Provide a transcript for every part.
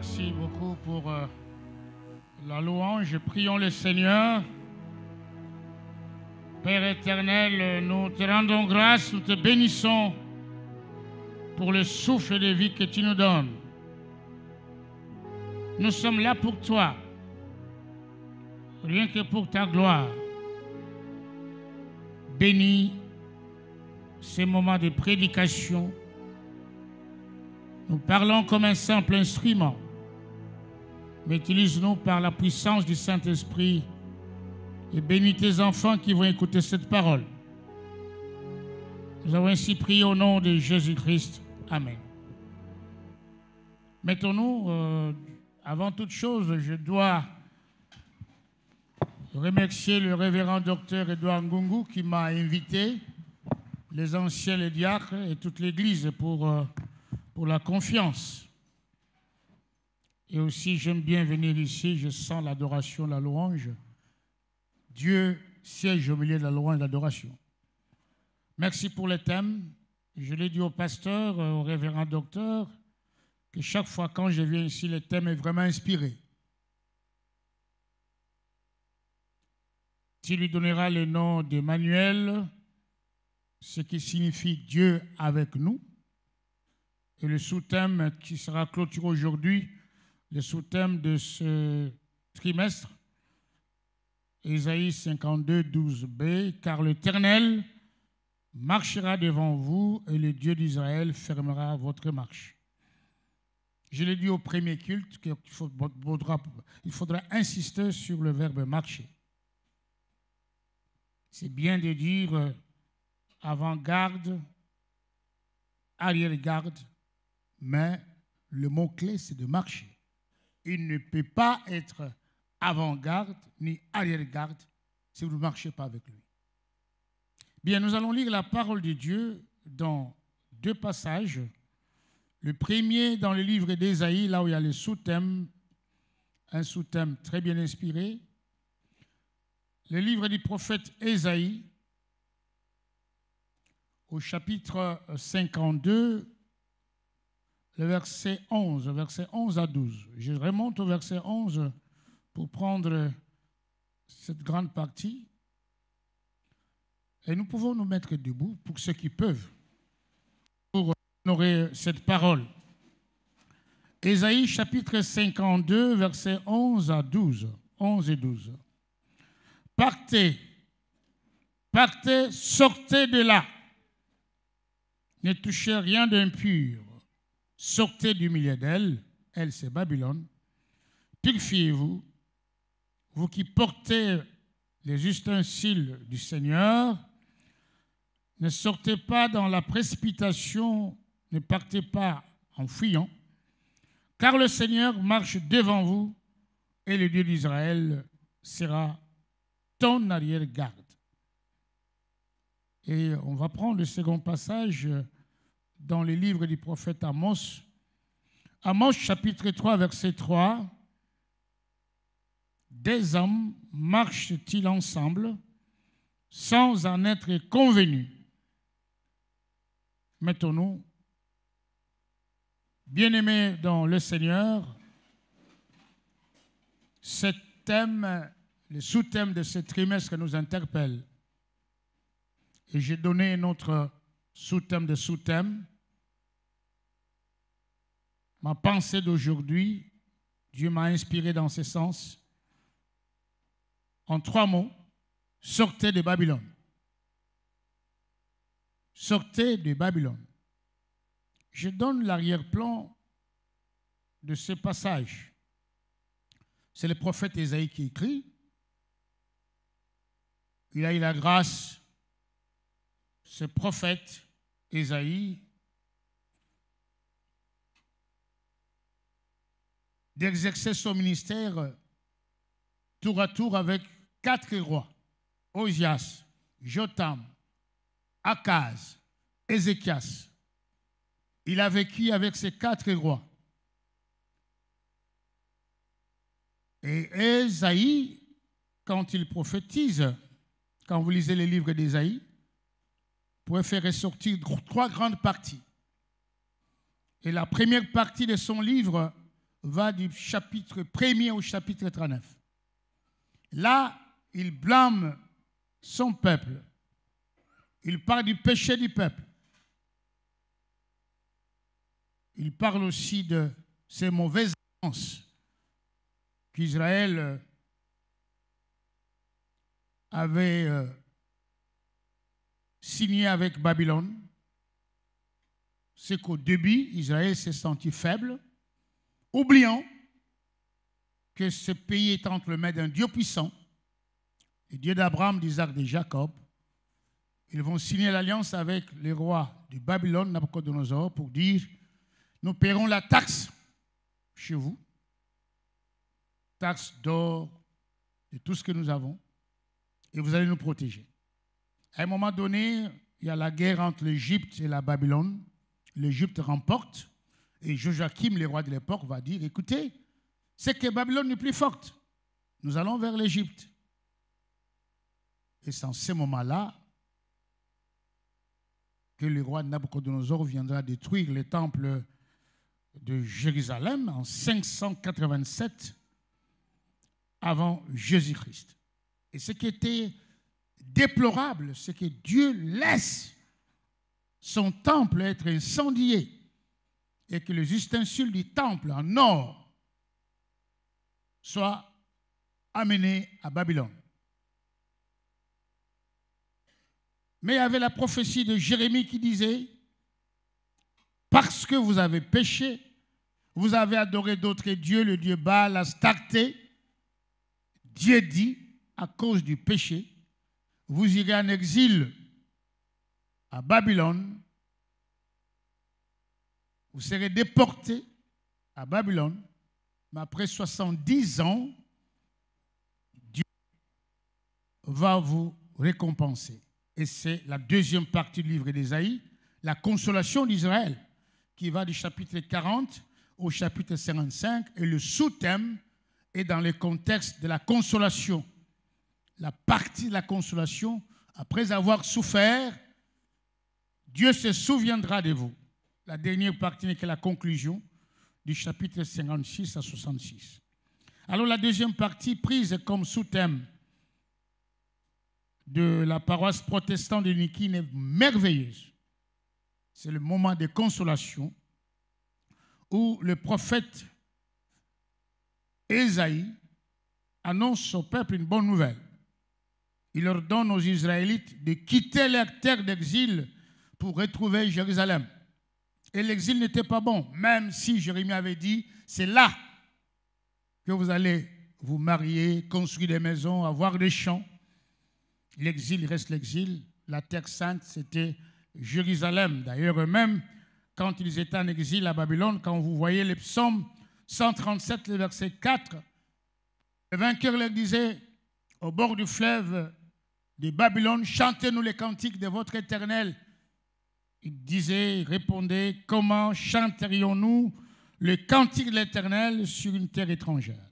Merci beaucoup pour la louange. Prions le Seigneur. Père éternel, nous te rendons grâce, nous te bénissons pour le souffle de vie que tu nous donnes. Nous sommes là pour toi, rien que pour ta gloire. Bénis ces moments de prédication. Nous parlons comme un simple instrument, mais utilise-nous par la puissance du Saint-Esprit et bénis tes enfants qui vont écouter cette parole. Nous avons ainsi prié au nom de Jésus-Christ. Amen. Mettons-nous, avant toute chose, je dois remercier le révérend docteur Edouard Ngungu qui m'a invité, les anciens, les diacres et toute l'Église pour la confiance. Et aussi, j'aime bien venir ici, je sens l'adoration, la louange. Dieu siège au milieu de la louange et de l'adoration. Merci pour les thèmes. Je l'ai dit au pasteur, au révérend docteur, que chaque fois quand je viens ici, le thème est vraiment inspiré. Tu lui donneras le nom d'Emmanuel, ce qui signifie Dieu avec nous. Et le sous-thème qui sera clôturé aujourd'hui, le sous-thème de ce trimestre, Ésaïe 52, 12b, car l'Éternel marchera devant vous et le Dieu d'Israël fermera votre marche. Je l'ai dit au premier culte qu'il faudra insister sur le verbe marcher. C'est bien de dire avant-garde, arrière-garde, mais le mot-clé, c'est de marcher. Il ne peut pas être avant-garde ni arrière-garde si vous ne marchez pas avec lui. Bien, nous allons lire la parole de Dieu dans deux passages. Le premier dans le livre d'Ésaïe, là où il y a le sous-thème, un sous-thème très bien inspiré. Le livre du prophète Ésaïe, au chapitre 52, le verset 11 à 12. Je remonte au verset 11 pour prendre cette grande partie. Et nous pouvons nous mettre debout pour ceux qui peuvent, pour honorer cette parole. Ésaïe chapitre 52, versets 11 à 12. 11 et 12. Partez, partez, sortez de là. Ne touchez rien d'impur. Sortez du milieu d'elle, elle c'est Babylone. Purifiez-vous, vous qui portez les ustensiles du Seigneur. Ne sortez pas dans la précipitation, ne partez pas en fuyant, car le Seigneur marche devant vous et le Dieu d'Israël sera ton arrière-garde. Et on va prendre le second passage dans le livre du prophète Amos. Amos chapitre 3, verset 3. Des hommes marchent-ils ensemble sans en être convenus? Mettons-nous, bien-aimés dans le Seigneur, ce thème, le sous-thème de ce trimestre nous interpelle. Et j'ai donné notre sous-thème de sous-thème. Ma pensée d'aujourd'hui, Dieu m'a inspiré dans ce sens. En 3 mots, sortez de Babylone. Sortez de Babylone. Je donne l'arrière-plan de ce passage. C'est le prophète Ésaïe qui écrit. Il a eu la grâce, ce prophète Ésaïe, d'exercer son ministère tour à tour avec 4 rois, Osias, Jotam, Akaz, Ézéchias. Il a vécu avec ces 4 rois. Et Ésaïe, quand il prophétise, quand vous lisez les livres d'Ésaïe, vous pouvez faire ressortir 3 grandes parties. Et la première partie de son livre va du chapitre 1er au chapitre 39. Là, il blâme son peuple. Il parle du péché du peuple. Il parle aussi de ces mauvaises alliances qu'Israël avait signées avec Babylone. C'est qu'au début, Israël s'est senti faible, oubliant que ce pays est entre les mains d'un Dieu puissant, le Dieu d'Abraham, d'Isaac et de Jacob. Ils vont signer l'alliance avec les rois de Babylone, Nabucodonosor, pour dire: nous paierons la taxe chez vous, taxe d'or, de tout ce que nous avons, et vous allez nous protéger. À un moment donné, il y a la guerre entre l'Égypte et la Babylone. L'Égypte remporte, et Joachim, le roi de l'époque, va dire: écoutez, c'est que Babylone est plus forte. Nous allons vers l'Égypte. Et c'est en ce moment-là que le roi Nabucodonosor viendra détruire les temples de Jérusalem en 587 avant Jésus-Christ. Et ce qui était déplorable, c'est que Dieu laisse son temple être incendié et que les ustensiles du temple en or soient amenés à Babylone. Mais il y avait la prophétie de Jérémie qui disait: parce que vous avez péché, vous avez adoré d'autres dieux, le dieu Baal, Astarté, Dieu dit, à cause du péché, vous irez en exil à Babylone, vous serez déportés à Babylone, mais après 70 ans, Dieu va vous récompenser. Et c'est la deuxième partie du livre d'Ésaïe, la consolation d'Israël, qui va du chapitre 40 au chapitre 55, et le sous-thème est dans le contexte de la consolation. La partie de la consolation, après avoir souffert, Dieu se souviendra de vous. La dernière partie n'est que la conclusion du chapitre 56 à 66. Alors la deuxième partie, prise comme sous-thème de la paroisse protestante de Niki, est merveilleuse. C'est le moment de consolation où le prophète Ésaïe annonce au peuple une bonne nouvelle. Il ordonne aux Israélites de quitter leur terre d'exil pour retrouver Jérusalem. Et l'exil n'était pas bon, même si Jérémie avait dit: c'est là que vous allez vous marier, construire des maisons, avoir des champs. L'exil reste l'exil. La terre sainte, c'était Jérusalem. D'ailleurs, eux-mêmes, quand ils étaient en exil à Babylone, quand vous voyez les psaumes 137, le verset 4, le vainqueur leur disait: au bord du fleuve de Babylone, chantez-nous les cantiques de votre Éternel. Il disait, il répondait: comment chanterions-nous le cantique de l'Éternel sur une terre étrangère?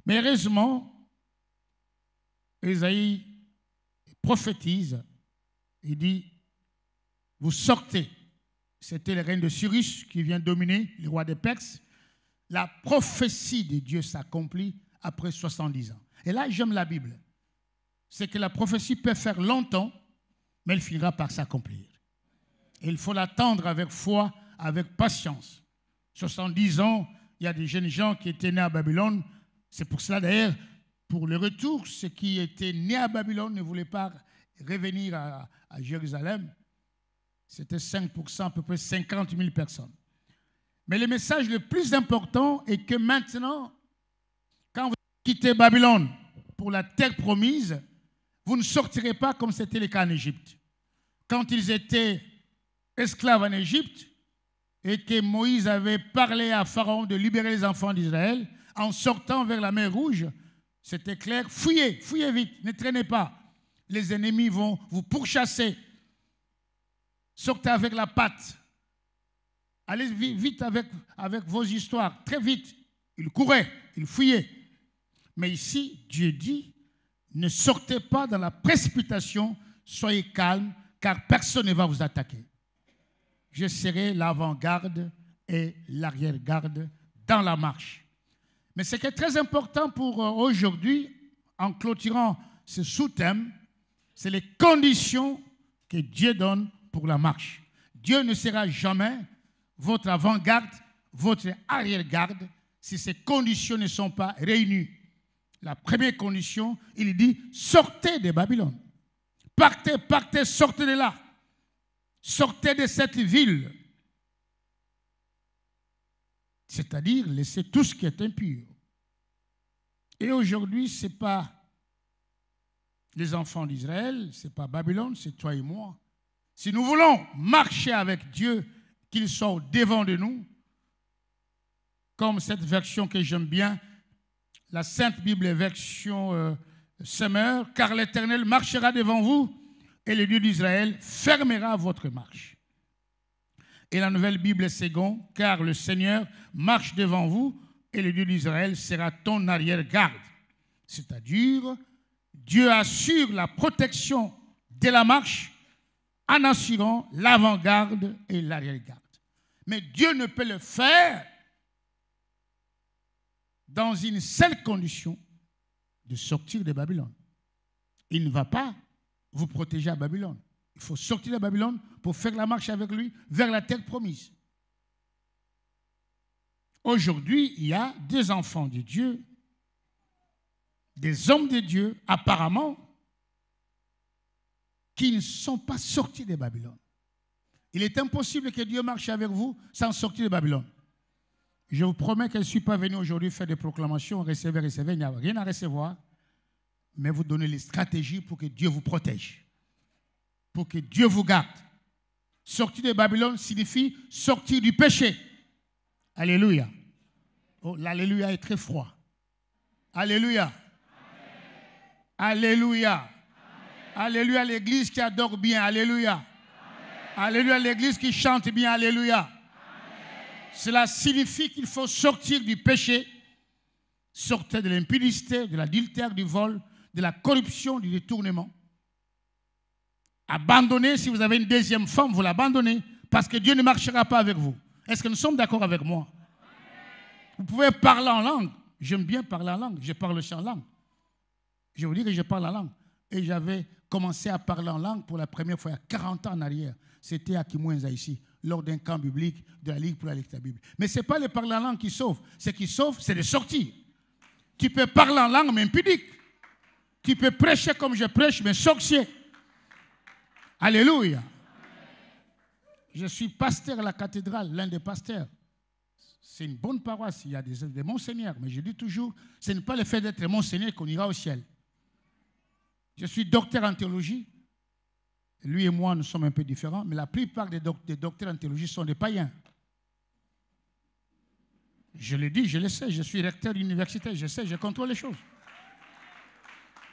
Mais heureusement, Ésaïe prophétise, il dit: vous sortez. C'était le règne de Cyrus qui vient dominer, le roi des Perses. La prophétie de Dieu s'accomplit après 70 ans. Et là, j'aime la Bible. C'est que la prophétie peut faire longtemps, mais elle finira par s'accomplir. Et il faut l'attendre avec foi, avec patience. 70 ans, il y a des jeunes gens qui étaient nés à Babylone. C'est pour cela d'ailleurs, pour le retour, ceux qui étaient nés à Babylone ne voulaient pas revenir à Jérusalem. C'était 5%, à peu près 50 000 personnes. Mais le message le plus important est que maintenant, quand vous quittez Babylone pour la terre promise, vous ne sortirez pas comme c'était le cas en Égypte. Quand ils étaient esclaves en Égypte et que Moïse avait parlé à Pharaon de libérer les enfants d'Israël, en sortant vers la mer Rouge, c'était clair: fuyez, fuyez vite, ne traînez pas. Les ennemis vont vous pourchasser. Sortez avec la patte. Allez vite avec vos histoires, très vite. Ils couraient, ils fuyaient. Mais ici, Dieu dit: ne sortez pas dans la précipitation, soyez calmes, car personne ne va vous attaquer. Je serai l'avant-garde et l'arrière-garde dans la marche. Mais ce qui est très important pour aujourd'hui, en clôturant ce sous-thème, c'est les conditions que Dieu donne pour la marche. Dieu ne sera jamais votre avant-garde, votre arrière-garde, si ces conditions ne sont pas réunies. La première condition, il dit, sortez de Babylone. Partez, partez, sortez de là. Sortez de cette ville. C'est-à-dire, laissez tout ce qui est impur. Et aujourd'hui, ce n'est pas les enfants d'Israël, ce n'est pas Babylone, c'est toi et moi. Si nous voulons marcher avec Dieu, qu'il soit devant de nous, comme cette version que j'aime bien, la Sainte Bible version Semeur, car l'Éternel marchera devant vous et le Dieu d'Israël fermera votre marche. Et la Nouvelle Bible Second, car le Seigneur marche devant vous et le Dieu d'Israël sera ton arrière-garde. C'est-à-dire, Dieu assure la protection de la marche en assurant l'avant-garde et l'arrière-garde. Mais Dieu ne peut le faire dans une seule condition, de sortir de Babylone. Il ne va pas vous protéger à Babylone. Il faut sortir de Babylone pour faire la marche avec lui vers la terre promise. Aujourd'hui, il y a des enfants de Dieu, des hommes de Dieu, apparemment, qui ne sont pas sortis de Babylone. Il est impossible que Dieu marche avec vous sans sortir de Babylone. Je vous promets que je ne suis pas venu aujourd'hui faire des proclamations, recevez, recevez, il n'y a rien à recevoir, mais vous donnez les stratégies pour que Dieu vous protège, pour que Dieu vous garde. Sortir de Babylone signifie sortir du péché. Alléluia. Oh, l'alléluia est très froid. Alléluia. Amen. Alléluia. Amen. Alléluia, l'église qui adore bien. Alléluia. Amen. Alléluia, l'église qui chante bien. Alléluia. Amen. Cela signifie qu'il faut sortir du péché, sortir de l'impudicité, de l'adultère, du vol, de la corruption, du détournement. Abandonnez, si vous avez une deuxième femme, vous l'abandonnez, parce que Dieu ne marchera pas avec vous. Est-ce que nous sommes d'accord avec moi? Vous pouvez parler en langue. J'aime bien parler en langue. Je parle aussi en langue. Je vous dis que je parle en langue. Et j'avais commencé à parler en langue pour la première fois il y a 40 ans en arrière. C'était à Kimwenza ici, lors d'un camp biblique de la Ligue pour la lecture de la Bible. Mais ce n'est pas le parler en langue qui sauve. Ce qui sauve, c'est de sortir. Tu peux parler en langue, mais impudique. Tu peux prêcher comme je prêche, mais sorcier. Alléluia. Je suis pasteur à la cathédrale, l'un des pasteurs. C'est une bonne paroisse, il y a des monseigneurs, mais je dis toujours, ce n'est pas le fait d'être monseigneur qu'on ira au ciel. Je suis docteur en théologie. Lui et moi, nous sommes un peu différents, mais la plupart des docteurs en théologie sont des païens. Je le dis, je le sais, je suis recteur d'université, je sais, je contrôle les choses.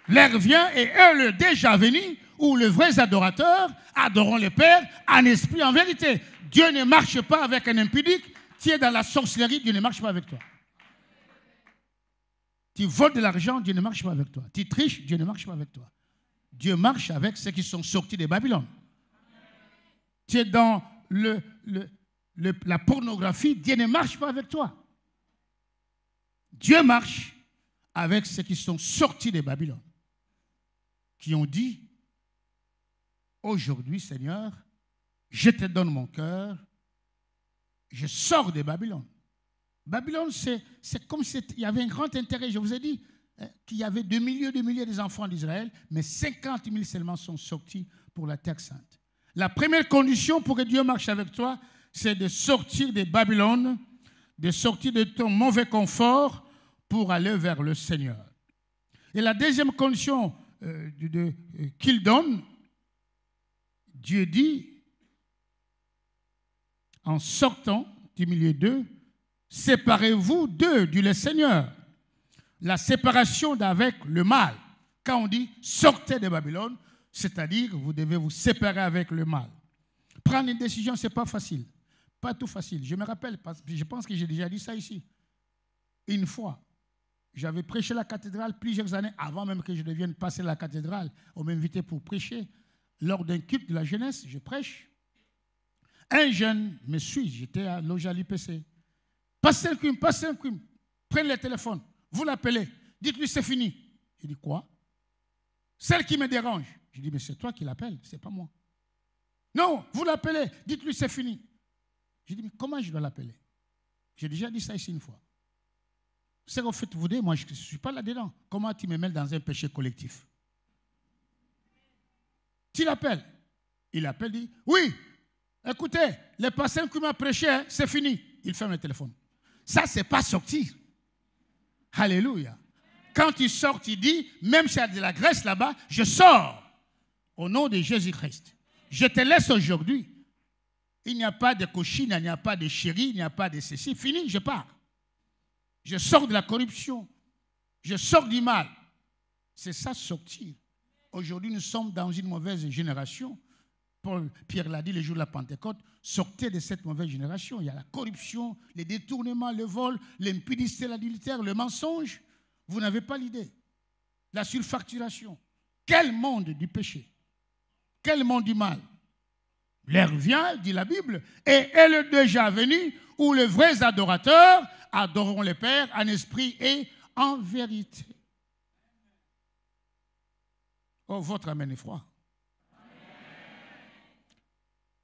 L'heure vient et eux, le déjà venu, où les vrais adorateurs adoreront le Père en esprit, en vérité. Dieu ne marche pas avec un impudique. Tu es dans la sorcellerie, Dieu ne marche pas avec toi. Tu voles de l'argent, Dieu ne marche pas avec toi. Tu triches, Dieu ne marche pas avec toi. Dieu marche avec ceux qui sont sortis de Babylone. Tu es dans la pornographie, Dieu ne marche pas avec toi. Dieu marche avec ceux qui sont sortis de Babylone, qui ont dit, aujourd'hui Seigneur, je te donne mon cœur, je sors de Babylone. Babylone, c'est comme s'il y avait un grand intérêt. Je vous ai dit qu'il y avait des milliers des enfants d'Israël, mais 50 000 seulement sont sortis pour la terre sainte. La première condition pour que Dieu marche avec toi, c'est de sortir de Babylone, de sortir de ton mauvais confort pour aller vers le Seigneur. Et la deuxième condition qu'il donne, Dieu dit, en sortant du milieu d'eux, séparez-vous d'eux, dit le Seigneur. La séparation d'avec le mal. Quand on dit sortez de Babylone, c'est-à-dire vous devez vous séparer avec le mal. Prendre une décision, ce n'est pas facile. Pas tout facile. Je me rappelle, je pense que j'ai déjà dit ça ici. Une fois, j'avais prêché la cathédrale plusieurs années avant même que je devienne passer la cathédrale. On m'invitait pour prêcher. Lors d'un culte de la jeunesse, je prêche. Un jeune me suit, j'étais logé à l'IPC. Passez un crime, passez un crime. Prenez le téléphone, vous l'appelez, dites-lui c'est fini. Il dit quoi? Celle qui me dérange. Je dis mais c'est toi qui l'appelles, c'est pas moi. Non, vous l'appelez, dites-lui c'est fini. Je dis mais comment je dois l'appeler? J'ai déjà dit ça ici une fois. C'est qu'en fait, vous dites, moi je ne suis pas là-dedans. Comment tu me mêles dans un péché collectif? Tu l'appelles. Il appelle, dit oui, écoutez, le passé qui m'a prêché, c'est fini. Il ferme le téléphone. Ça, c'est pas sortir. Alléluia. Quand tu sors, tu dis, même s'il y a de la graisse là-bas, je sors au nom de Jésus-Christ. Je te laisse aujourd'hui. Il n'y a pas de cochine, il n'y a pas de chéri, il n'y a pas de ceci. Fini, je pars. Je sors de la corruption. Je sors du mal. C'est ça, sortir. Aujourd'hui, nous sommes dans une mauvaise génération. Pierre l'a dit le jour de la Pentecôte. Sortez de cette mauvaise génération. Il y a la corruption, les détournements, le vol, l'impudicité, l'adultère, le mensonge. Vous n'avez pas l'idée. La surfacturation. Quel monde du péché? Quel monde du mal? L'heure vient, dit la Bible, et elle est déjà venue où les vrais adorateurs adoreront le Père en esprit et en vérité. Oh, votre amen est froid.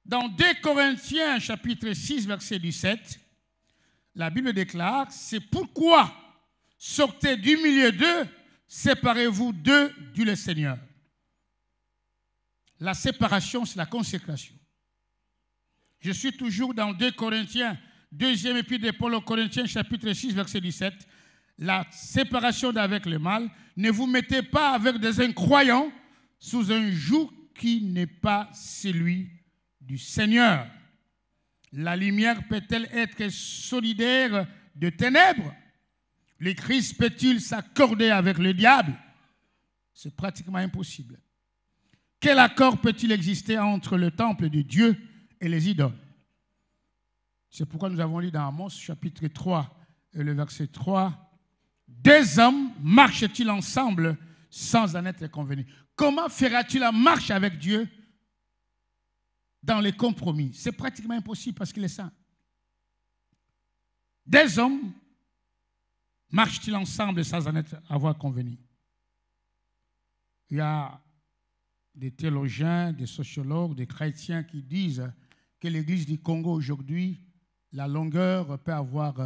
Dans 2 Corinthiens, chapitre 6, verset 17, la Bible déclare, c'est pourquoi sortez du milieu d'eux, séparez-vous d'eux, dit le Seigneur. La séparation, c'est la consécration. Je suis toujours dans 2 Corinthiens, deuxième épître de Paul aux Corinthiens, chapitre 6, verset 17. La séparation d'avec le mal, ne vous mettez pas avec des incroyants sous un joug qui n'est pas celui du Seigneur. La lumière peut-elle être solidaire de ténèbres? Le Christ peut-il s'accorder avec le diable? C'est pratiquement impossible. Quel accord peut-il exister entre le temple de Dieu et les idoles? C'est pourquoi nous avons lu dans Amos chapitre 3 et le verset 3, deux hommes marchent-ils ensemble sans en être convenus? Comment feras-tu la marche avec Dieu dans les compromis? C'est pratiquement impossible parce qu'il est saint. Deux hommes marchent-ils ensemble sans en avoir convenu? Il y a des théologiens, des sociologues, des chrétiens qui disent que l'église du Congo aujourd'hui, la longueur peut avoir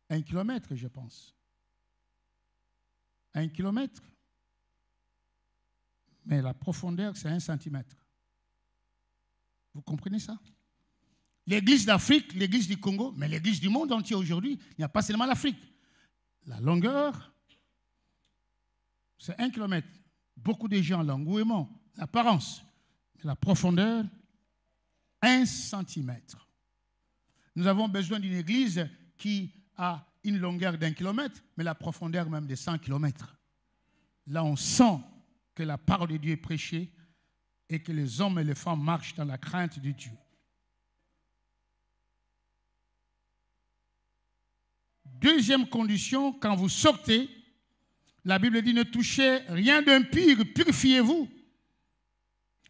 1 kilomètre, je pense. 1 kilomètre. Mais la profondeur, c'est 1 centimètre. Vous comprenez ça? L'église d'Afrique, l'église du Congo, mais l'église du monde entier aujourd'hui, il n'y a pas seulement l'Afrique. La longueur, c'est 1 kilomètre. Beaucoup de gens, l'engouement, l'apparence. La profondeur, 1 centimètre. Nous avons besoin d'une église qui a une longueur d'1 kilomètre, mais la profondeur même de 100 kilomètres. Là, on sent que la parole de Dieu est prêchée et que les hommes et les femmes marchent dans la crainte de Dieu. Deuxième condition, quand vous sortez, la Bible dit ne touchez rien d'impur, purifiez-vous.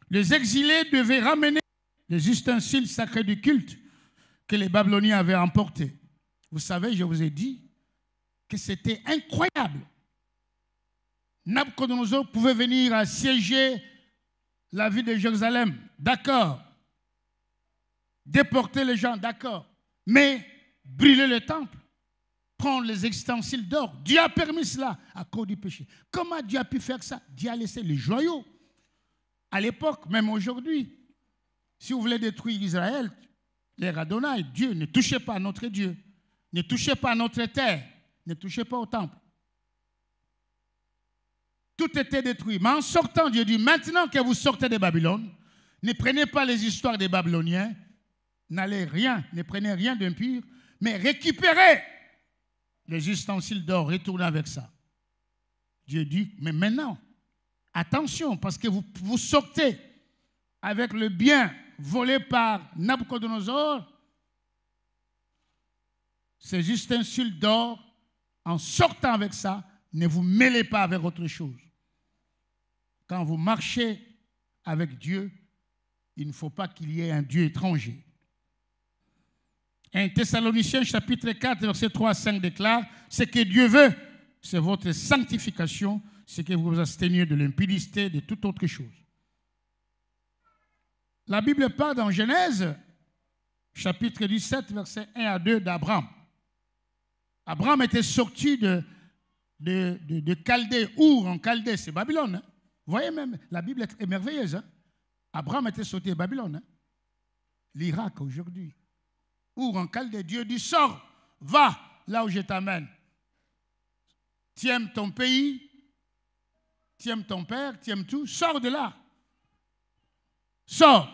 Les exilés devaient ramener les ustensiles sacrés du culte que les Babyloniens avaient emportés. Vous savez, je vous ai dit que c'était incroyable. Nabucodonosor pouvait venir assiéger la ville de Jérusalem, d'accord. Déporter les gens, d'accord. Mais brûler le temple, prendre les ustensiles d'or, Dieu a permis cela à cause du péché. Comment Dieu a pu faire ça? Dieu a laissé les joyaux. À l'époque, même aujourd'hui, si vous voulez détruire Israël, les Adonai, Dieu, ne touchez pas à notre Dieu, ne touchez pas à notre terre, ne touchez pas au temple. Tout était détruit. Mais en sortant, Dieu dit, maintenant que vous sortez de Babylone, ne prenez pas les histoires des Babyloniens, ne prenez rien d'impur, mais récupérez les ustensiles d'or, retournez avec ça. Dieu dit, mais maintenant, attention, parce que vous sortez avec le bien volé par Nabucodonosor, ces ustensiles d'or, en sortant avec ça, ne vous mêlez pas avec autre chose. Quand vous marchez avec Dieu, il ne faut pas qu'il y ait un Dieu étranger. 1 Thessaloniciens chapitre 4, verset 3 à 5 déclare, ce que Dieu veut, c'est votre sanctification, c'est que vous vous absteniez de l'impudicité, de toute autre chose. La Bible parle dans Genèse, chapitre 17, verset 1 à 2 d'Abraham. Abraham était sorti de Chaldée, Our en Chaldée, c'est Babylone. Hein? Vous voyez même, la Bible est merveilleuse. Hein? Abraham était sorti de Babylone. Hein? L'Irak aujourd'hui. Our en Chaldée, Dieu dit, sors, va là où je t'amène. Tu aimes ton pays, tu aimes ton père, tu aimes tout, sors de là. Sors.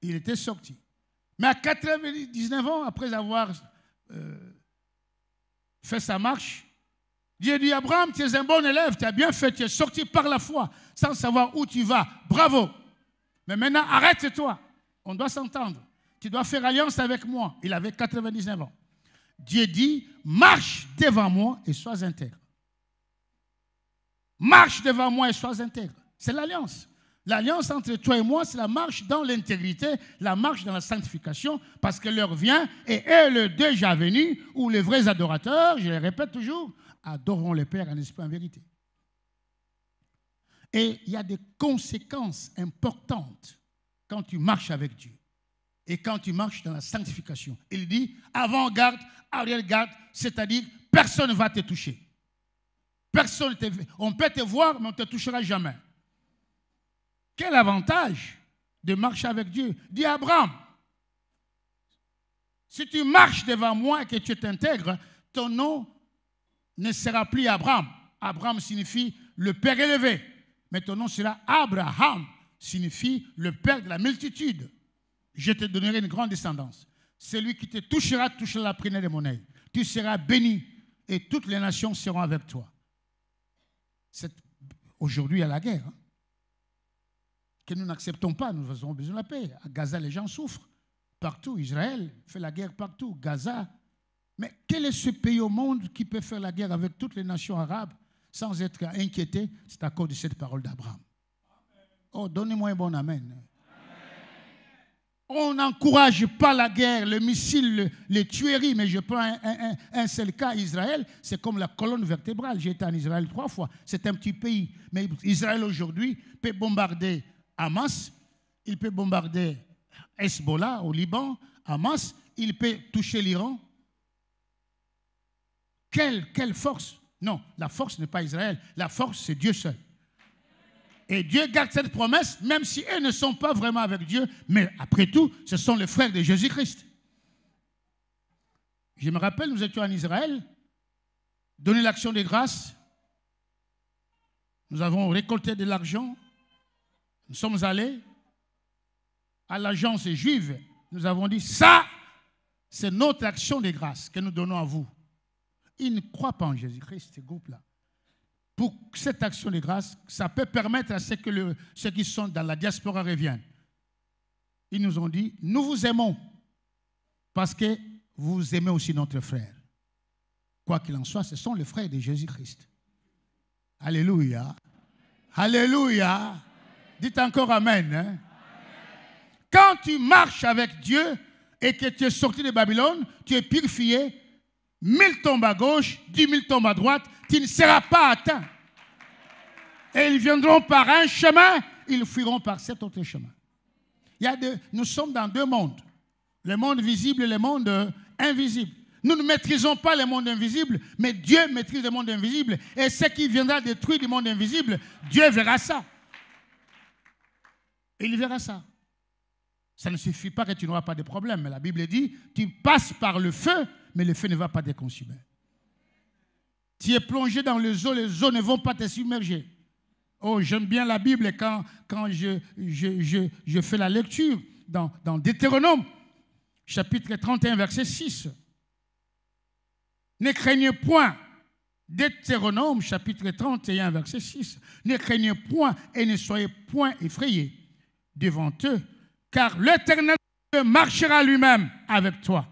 Il était sorti. Mais à 99 ans, après avoir fait sa marche, Dieu dit, Abraham, tu es un bon élève, tu as bien fait, tu es sorti par la foi, sans savoir où tu vas. Bravo. Mais maintenant, arrête-toi. On doit s'entendre. Tu dois faire alliance avec moi. Il avait 99 ans. Dieu dit, marche devant moi et sois intègre. Marche devant moi et sois intègre. C'est l'alliance. L'alliance entre toi et moi, c'est la marche dans l'intégrité, la marche dans la sanctification, parce que l'heure vient et est le déjà venu, où les vrais adorateurs, je le répète toujours, adoreront le Père en esprit et en vérité. Et il y a des conséquences importantes quand tu marches avec Dieu et quand tu marches dans la sanctification. Il dit avant-garde, arrière-garde, c'est-à-dire personne ne va te toucher. Personne on peut te voir, mais on ne te touchera jamais. Quel avantage de marcher avec Dieu? Dis Abraham, si tu marches devant moi et que tu t'intègres, ton nom ne sera plus Abraham. Abraham signifie le Père élevé. Mais ton nom sera Abraham, signifie le Père de la multitude. Je te donnerai une grande descendance. Celui qui te touchera la prunelle de mon œil. Tu seras béni et toutes les nations seront avec toi. Aujourd'hui, il y a la guerre. Hein, que nous n'acceptons pas. Nous avons besoin de la paix. À Gaza, les gens souffrent. Partout, Israël fait la guerre partout. Gaza. Mais quel est ce pays au monde qui peut faire la guerre avec toutes les nations arabes sans être inquiété? C'est à cause de cette parole d'Abraham. Oh, donnez-moi un bon amen. On n'encourage pas la guerre, le missile, les tueries, mais je prends un seul cas, Israël, c'est comme la colonne vertébrale. J'ai été en Israël 3 fois, c'est un petit pays. Mais Israël aujourd'hui peut bombarder Hamas, il peut bombarder Hezbollah au Liban, Hamas, il peut toucher l'Iran. Quelle force? Non, la force n'est pas Israël, la force c'est Dieu seul. Et Dieu garde cette promesse, même si eux ne sont pas vraiment avec Dieu, mais après tout, ce sont les frères de Jésus-Christ. Je me rappelle, nous étions en Israël, donné l'action de grâce, nous avons récolté de l'argent, nous sommes allés à l'agence juive, nous avons dit, ça, c'est notre action de grâce que nous donnons à vous. Ils ne croient pas en Jésus-Christ, ce groupe-là. Pour cette action de grâce, ça peut permettre à ceux qui sont dans la diaspora reviennent. Ils nous ont dit, nous vous aimons parce que vous aimez aussi notre frère. Quoi qu'il en soit, ce sont les frères de Jésus-Christ. Alléluia. Alléluia. Dites encore Amen. Hein? Quand tu marches avec Dieu et que tu es sorti de Babylone, tu es purifié, 1000 tombes à gauche, 10 000 tombes à droite, tu ne seras pas atteint. Et ils viendront par un chemin, ils fuiront par cet autre chemin. Nous sommes dans deux mondes, le monde visible et le monde invisible. Nous ne maîtrisons pas le monde invisible, mais Dieu maîtrise le monde invisible. Et ce qui viendra détruire le monde invisible, Dieu verra ça. Il verra ça. Ça ne suffit pas que tu n'auras pas de problème. Mais la Bible dit, tu passes par le feu, mais le feu ne va pas te consumer. Tu es plongé dans les eaux ne vont pas te submerger. Oh, j'aime bien la Bible quand je fais la lecture dans Deutéronome, chapitre 31, verset 6. Ne craignez point, Deutéronome, chapitre 31, verset 6. Ne craignez point et ne soyez point effrayés devant eux, car l'Éternel marchera lui-même avec toi.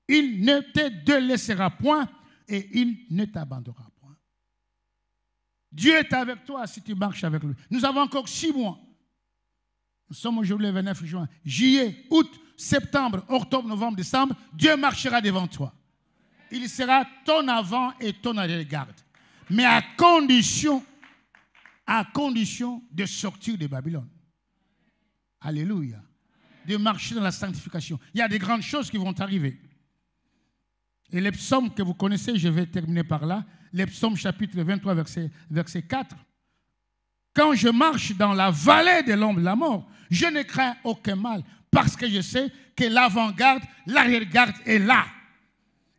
Il ne te délaissera point et il ne t'abandonnera point. Dieu est avec toi si tu marches avec lui. Nous avons encore 6 mois. Nous sommes aujourd'hui le 29 juin. Juillet, août, septembre, octobre, novembre, décembre, Dieu marchera devant toi. Il sera ton avant et ton arrière-garde. Mais à condition de sortir de Babylone. Alléluia. De marcher dans la sanctification. Il y a des grandes choses qui vont arriver. Et les psaumes que vous connaissez, je vais terminer par là. Les psaumes chapitre 23, verset 4. Quand je marche dans la vallée de l'ombre de la mort, je ne crains aucun mal parce que je sais que l'avant-garde, l'arrière-garde est là.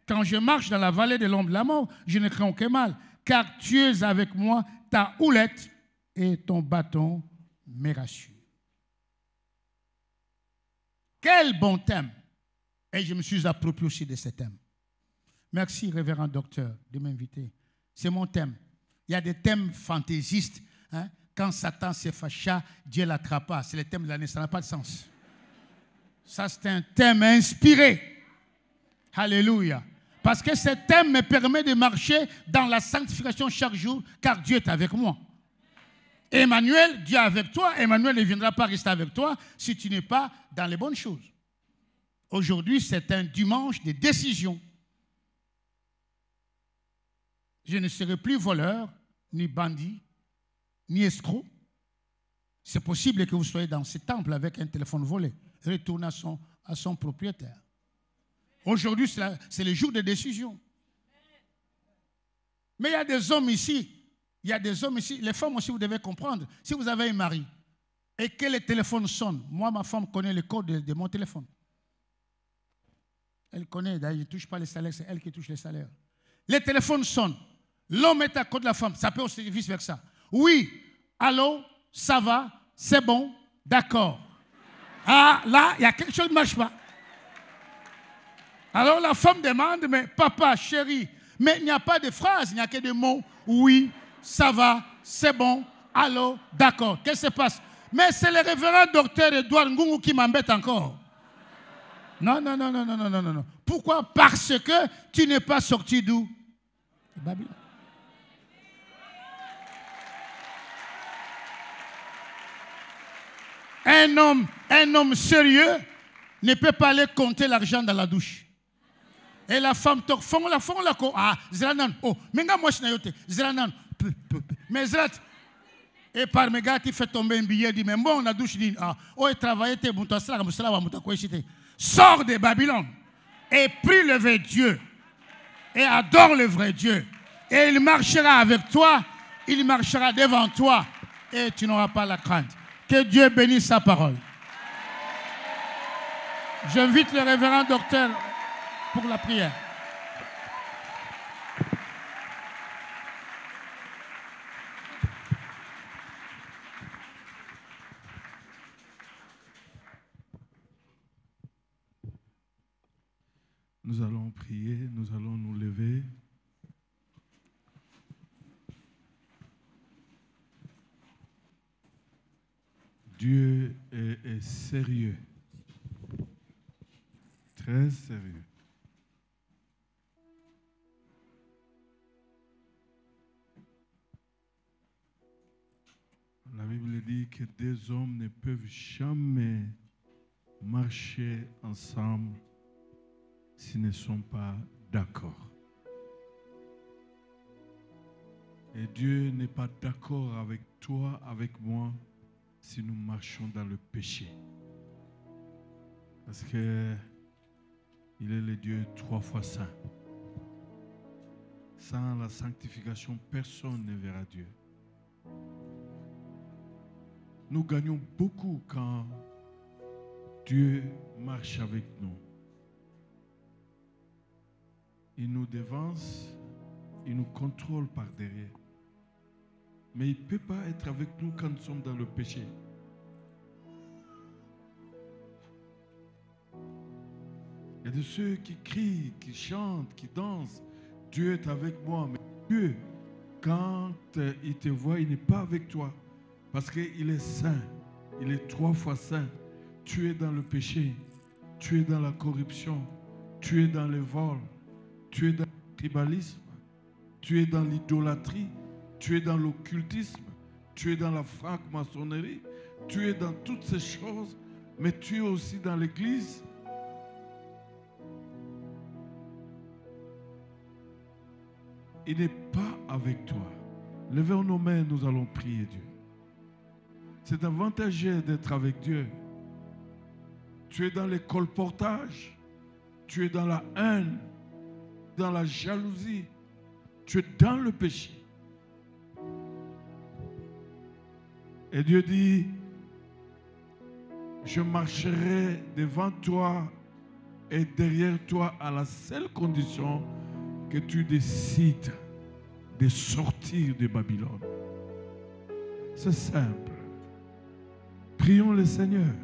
Quand je marche dans la vallée de l'ombre de la mort, je ne crains aucun mal car tu es avec moi, ta houlette et ton bâton me rassurent. Quel bon thème! Et je me suis approprié aussi de ce thème. Merci, révérend docteur, de m'inviter. C'est mon thème. Il y a des thèmes fantaisistes. Hein? Quand Satan se fâcha, Dieu l'attrapa. C'est le thème de l'année, ça n'a pas de sens. Ça, c'est un thème inspiré. Alléluia. Parce que ce thème me permet de marcher dans la sanctification chaque jour, car Dieu est avec moi. Emmanuel, Dieu est avec toi. Emmanuel ne viendra pas rester avec toi si tu n'es pas dans les bonnes choses. Aujourd'hui, c'est un dimanche de décision. Je ne serai plus voleur, ni bandit, ni escroc. C'est possible que vous soyez dans ce temple avec un téléphone volé. Retournez à son propriétaire. Aujourd'hui, c'est le jour de décision. Mais il y a des hommes ici. Il y a des hommes ici. Les femmes aussi, vous devez comprendre. Si vous avez un mari et que le téléphone sonne, moi, ma femme connaît le code de mon téléphone. Elle connaît. D'ailleurs, je ne touche pas les salaires. C'est elle qui touche les salaires. Le téléphone sonne. L'homme est à côté de la femme. Ça peut aussi vice-versa. Oui, allô, ça va, c'est bon, d'accord. Ah, là, il y a quelque chose qui ne marche pas. Alors la femme demande, mais papa, chérie, mais il n'y a pas de phrase, il n'y a que des mots. Oui, ça va, c'est bon, allô, d'accord. Qu'est-ce qui se passe? Mais c'est le révérend docteur Edouard Ngungu qui m'embête encore. Non, non, non, non, non, non, non, non. Pourquoi? Parce que tu n'es pas sorti d'où? De Babylone. Un homme sérieux ne peut pas aller compter l'argent dans la douche. Et la femme toque, fond la ko. Ah, zeranan. Oh, menga moi je n'ai zeranan. Mais zerat. Et par mes gars, tu fais tomber un billet, dit, mais bon, on a douche, dit, ah, oh, et travailler, t'es bon, toi, ça, sors de Babylone et prie le vrai Dieu et adore le vrai Dieu. Et il marchera avec toi, il marchera devant toi et tu n'auras pas la crainte. Que Dieu bénisse sa parole. J'invite le révérend docteur pour la prière. Nous allons prier, nous allons nous lever. Dieu est sérieux, très sérieux. La Bible dit que deux hommes ne peuvent jamais marcher ensemble s'ils ne sont pas d'accord. Et Dieu n'est pas d'accord avec toi, avec moi, si nous marchons dans le péché. Parce que il est le Dieu 3 fois saint. Sans la sanctification, personne ne verra Dieu. Nous gagnons beaucoup quand Dieu marche avec nous. Il nous devance, il nous contrôle par derrière. Mais il ne peut pas être avec nous quand nous sommes dans le péché. Il y a de ceux qui crient, qui chantent, qui dansent. Dieu est avec moi. Mais Dieu, quand il te voit, il n'est pas avec toi. Parce qu'il est saint. Il est 3 fois saint. Tu es dans le péché. Tu es dans la corruption. Tu es dans le vol. Tu es dans le tribalisme. Tu es dans l'idolâtrie. Tu es dans l'occultisme. Tu es dans la franc-maçonnerie. tu es dans toutes ces choses, mais tu es aussi dans l'église. Il n'est pas avec toi. Levons nos mains, nous allons prier Dieu. C'est avantageux d'être avec Dieu. Tu es dans les colportages, tu es dans la haine, dans la jalousie, tu es dans le péché. Et Dieu dit, je marcherai devant toi et derrière toi à la seule condition que tu décides de sortir de Babylone. C'est simple. Prions le Seigneur.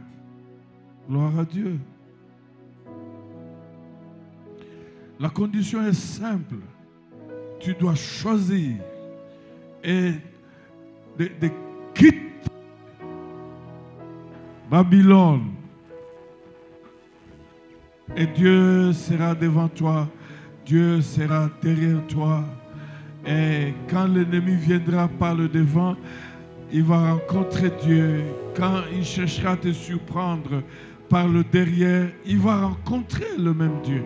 Gloire à Dieu. La condition est simple. Tu dois choisir et de quitter Babylone. Et Dieu sera devant toi. Dieu sera derrière toi. Et quand l'ennemi viendra par le devant, il va rencontrer Dieu. Quand il cherchera à te surprendre par le derrière, il va rencontrer le même Dieu.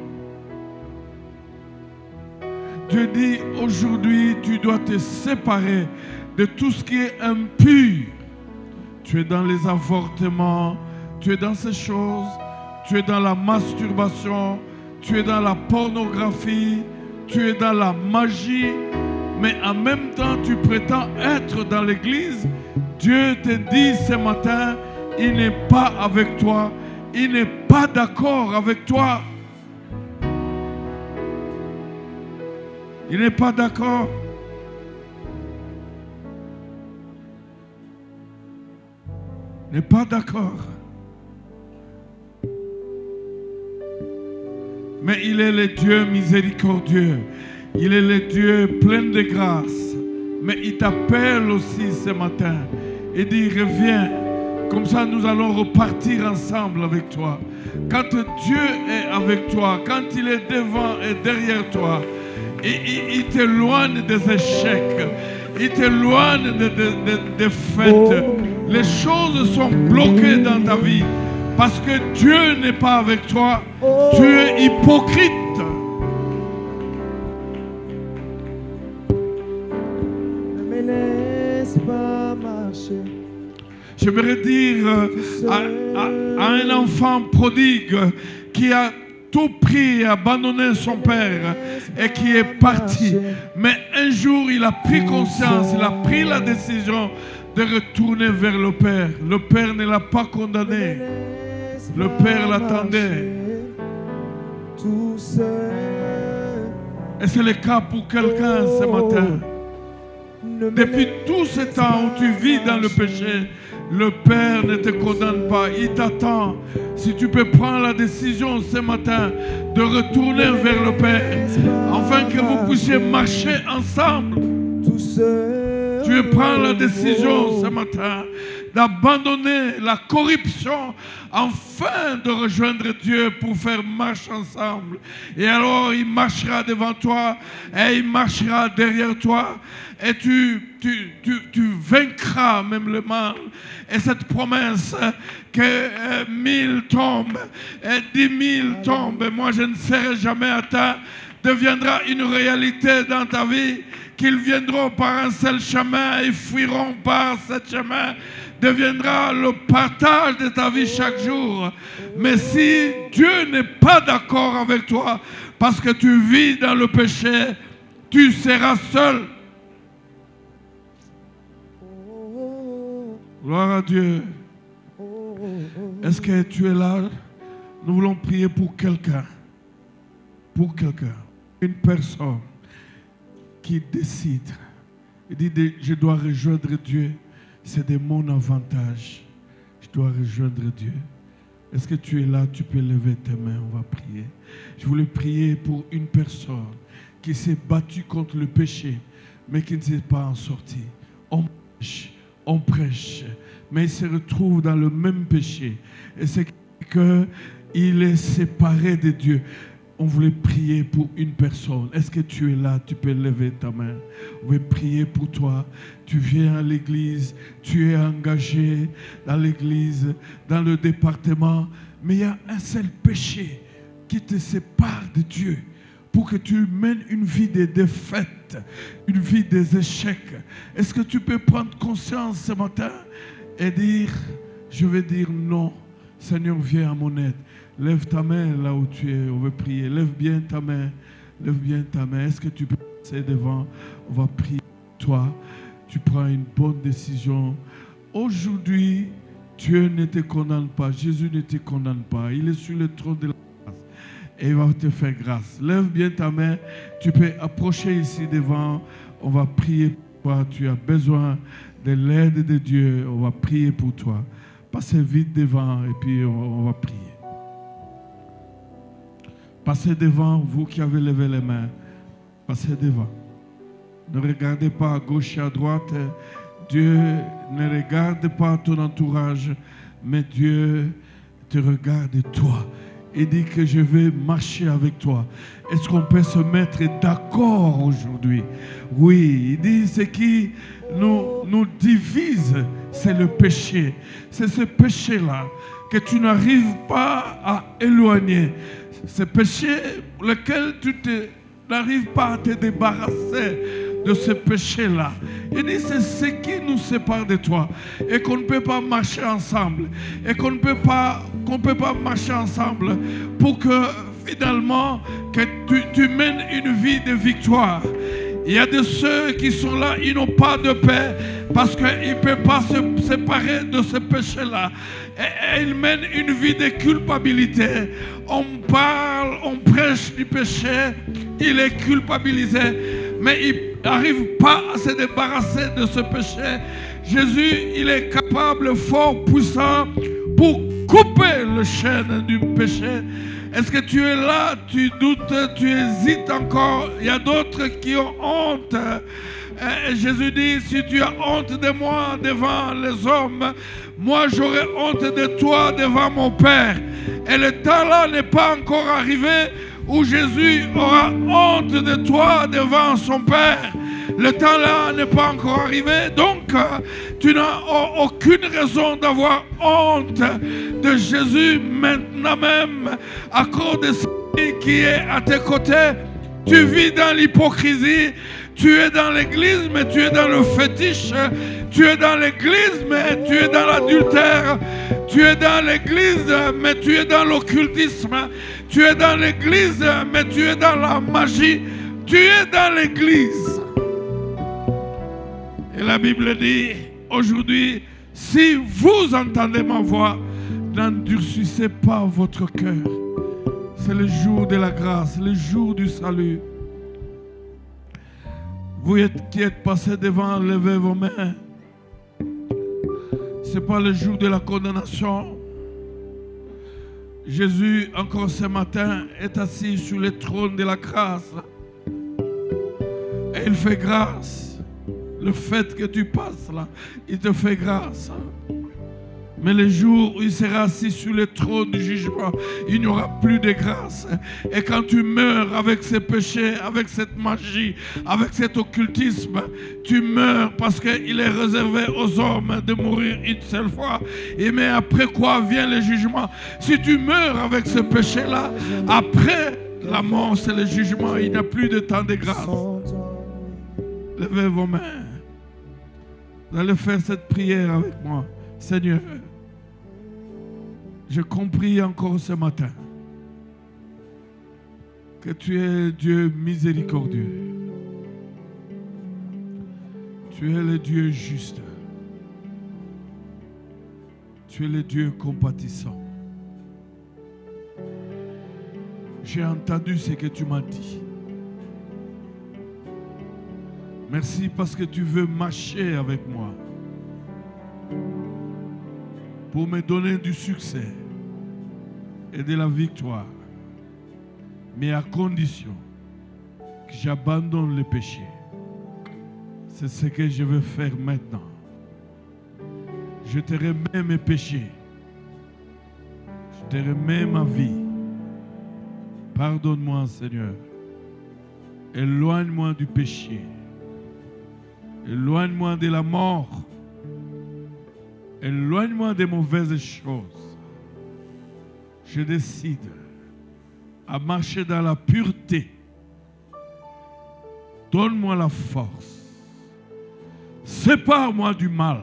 Dieu dit, aujourd'hui, tu dois te séparer de tout ce qui est impur. Tu es dans les avortements, tu es dans ces choses, tu es dans la masturbation, tu es dans la pornographie, tu es dans la magie, mais en même temps, tu prétends être dans l'église. Dieu te dit ce matin, il n'est pas avec toi, il n'est pas d'accord avec toi. Il n'est pas d'accord. Il n'est pas d'accord. Mais il est le Dieu miséricordieux. Il est le Dieu plein de grâce. Mais il t'appelle aussi ce matin. Il dit, reviens. Comme ça, nous allons repartir ensemble avec toi. Quand Dieu est avec toi, quand il est devant et derrière toi, il t'éloigne des échecs, il t'éloigne des fêtes. Les choses sont bloquées dans ta vie parce que Dieu n'est pas avec toi. Tu es hypocrite. Ne me laisse pas marcher. J'aimerais dire à un enfant prodigue qui a tout pris et abandonné son père et qui est parti. Mais un jour, il a pris conscience, il a pris la décision de retourner vers le Père. Le Père ne l'a pas condamné. Le Père l'attendait. Et c'est le cas pour quelqu'un ce matin. Depuis tout ce temps où tu vis dans le péché, le Père ne te condamne pas, il t'attend. Si tu peux prendre la décision ce matin de retourner vers le Père, afin que vous puissiez marcher ensemble. Tu veux prendre la décision ce matin d'abandonner la corruption afin de rejoindre Dieu pour faire marche ensemble. Et alors il marchera devant toi et il marchera derrière toi et tu vaincras même le mal. Et cette promesse que 1000 tombent et 10 000 tombent, moi je ne serai jamais atteint, deviendra une réalité dans ta vie. Qu'ils viendront par un seul chemin et fuiront par ce chemin, deviendra le partage de ta vie chaque jour. Mais si Dieu n'est pas d'accord avec toi, parce que tu vis dans le péché, tu seras seul. Gloire à Dieu. Est-ce que tu es là? Nous voulons prier pour quelqu'un. Pour quelqu'un. Une personne qui décide. Il dit, je dois rejoindre Dieu. C'est de mon avantage. Je dois rejoindre Dieu. Est-ce que tu es là? Tu peux lever tes mains. On va prier. Je voulais prier pour une personne qui s'est battue contre le péché, mais qui ne s'est pas en sorti. On prêche, mais il se retrouve dans le même péché. Et c'est qu'il est séparé de Dieu. On voulait prier pour une personne. Est-ce que tu es là? Tu peux lever ta main. On veut prier pour toi. Tu viens à l'église, tu es engagé dans l'église, dans le département, mais il y a un seul péché qui te sépare de Dieu pour que tu mènes une vie de défaite, une vie des échecs. Est-ce que tu peux prendre conscience ce matin et dire, je vais dire non, Seigneur, viens à mon aide. Lève ta main là où tu es, on veut prier. Lève bien ta main, lève bien ta main. Est-ce que tu peux passer devant? On va prier pour toi. Tu prends une bonne décision. Aujourd'hui, Dieu ne te condamne pas, Jésus ne te condamne pas. Il est sur le trône de la grâce et il va te faire grâce. Lève bien ta main. Tu peux approcher ici devant. On va prier pour toi. Tu as besoin de l'aide de Dieu. On va prier pour toi. Passez vite devant et puis on va prier. Passez devant, vous qui avez levé les mains. Passez devant. Ne regardez pas à gauche et à droite. Dieu ne regarde pas ton entourage, mais Dieu te regarde toi. Il dit que je vais marcher avec toi. Est-ce qu'on peut se mettre d'accord aujourd'hui? Oui, il dit ce qui nous divise, c'est le péché. C'est ce péché-là que tu n'arrives pas à éloigner. Ce péché lequel tu n'arrives pas à te débarrasser de ce péché-là. Il dit c'est ce qui nous sépare de toi et qu'on ne peut pas marcher ensemble et qu'on ne peut pas marcher ensemble pour que finalement que tu mènes une vie de victoire. Il y a de ceux qui sont là, ils n'ont pas de paix parce qu'ils ne peuvent pas se séparer de ce péché-là. Et ils mènent une vie de culpabilité. On parle, on prêche du péché, il est culpabilisé, mais il n'arrive pas à se débarrasser de ce péché. Jésus, il est capable, fort, puissant, pour couper le chêne du péché. Est-ce que tu es là, tu doutes, tu hésites encore? Il y a d'autres qui ont honte. Et Jésus dit, si tu as honte de moi devant les hommes, moi j'aurai honte de toi devant mon Père. Et le temps là n'est pas encore arrivé où Jésus aura honte de toi devant son Père. Le temps là n'est pas encore arrivé, donc tu n'as aucune raison d'avoir honte de Jésus maintenant même à cause de celui qui est à tes côtés. Tu vis dans l'hypocrisie, tu es dans l'église mais tu es dans le fétiche, tu es dans l'église mais tu es dans l'adultère, tu es dans l'église mais tu es dans l'occultisme, tu es dans l'église mais tu es dans la magie, tu es dans l'église. Et la Bible dit, aujourd'hui, si vous entendez ma voix, n'endurcissez pas votre cœur. C'est le jour de la grâce, le jour du salut. Vous qui êtes passés devant, levez vos mains. Ce n'est pas le jour de la condamnation. Jésus, encore ce matin, est assis sur le trône de la grâce. Et il fait grâce. Le fait que tu passes là, il te fait grâce. Mais le jour où il sera assis sur le trône du jugement, il n'y aura plus de grâce. Et quand tu meurs avec ces péchés, avec cette magie, avec cet occultisme, tu meurs parce qu'il est réservé aux hommes de mourir une seule fois. Et mais après quoi vient le jugement? Si tu meurs avec ce péché-là, après la mort, c'est le jugement. Il n'y a plus de temps de grâce. Levez vos mains. Vous allez faire cette prière avec moi. Seigneur, j'ai compris encore ce matin que tu es Dieu miséricordieux. Tu es le Dieu juste. Tu es le Dieu compatissant. J'ai entendu ce que tu m'as dit. Merci parce que tu veux marcher avec moi pour me donner du succès et de la victoire, mais à condition que j'abandonne le péché. C'est ce que je veux faire maintenant. Je te remets mes péchés. Je te remets ma vie. Pardonne-moi, Seigneur. Éloigne-moi du péché. Éloigne-moi de la mort. Éloigne-moi des mauvaises choses. Je décide à marcher dans la pureté. Donne-moi la force. Sépare-moi du mal.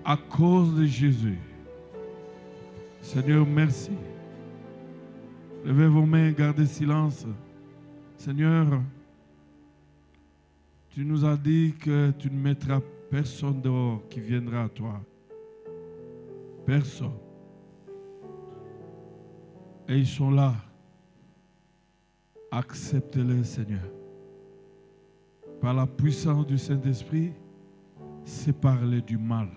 À cause de Jésus. Seigneur, merci. Levez vos mains et gardez silence. Seigneur, tu nous as dit que tu ne mettras personne dehors qui viendra à toi. Personne. Et ils sont là. Accepte-les, Seigneur. Par la puissance du Saint-Esprit, sépare-les du mal.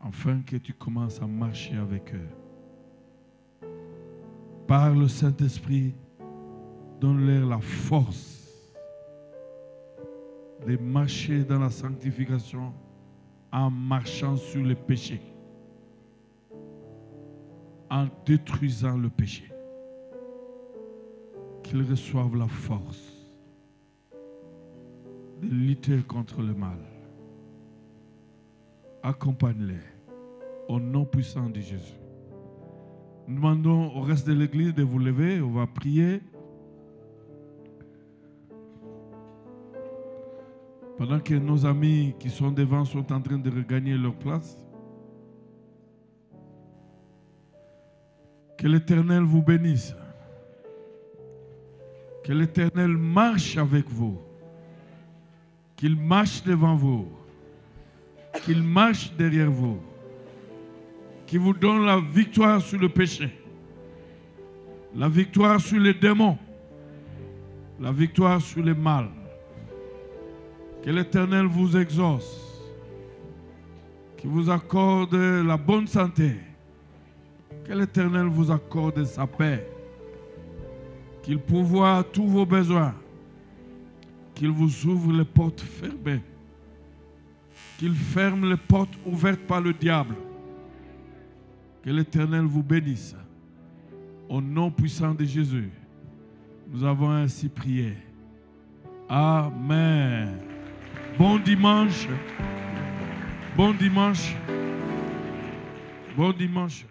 Afin que tu commences à marcher avec eux. Par le Saint-Esprit, donne-leur la force de marcher dans la sanctification en marchant sur le péché, en détruisant le péché. Qu'ils reçoivent la force de lutter contre le mal. Accompagne-les au nom puissant de Jésus. Nous demandons au reste de l'église de vous lever. On va prier. Pendant que nos amis qui sont devant sont en train de regagner leur place. Que l'Éternel vous bénisse. Que l'Éternel marche avec vous. Qu'il marche devant vous. Qu'il marche derrière vous. Qu'il vous donne la victoire sur le péché. La victoire sur les démons. La victoire sur le mal. Que l'Éternel vous exauce. Qu'il vous accorde la bonne santé. Que l'Éternel vous accorde sa paix. Qu'il pourvoie tous vos besoins. Qu'il vous ouvre les portes fermées. Qu'il ferme les portes ouvertes par le diable. Que l'Éternel vous bénisse. Au nom puissant de Jésus, nous avons ainsi prié. Amen. Bon dimanche. Bon dimanche. Bon dimanche.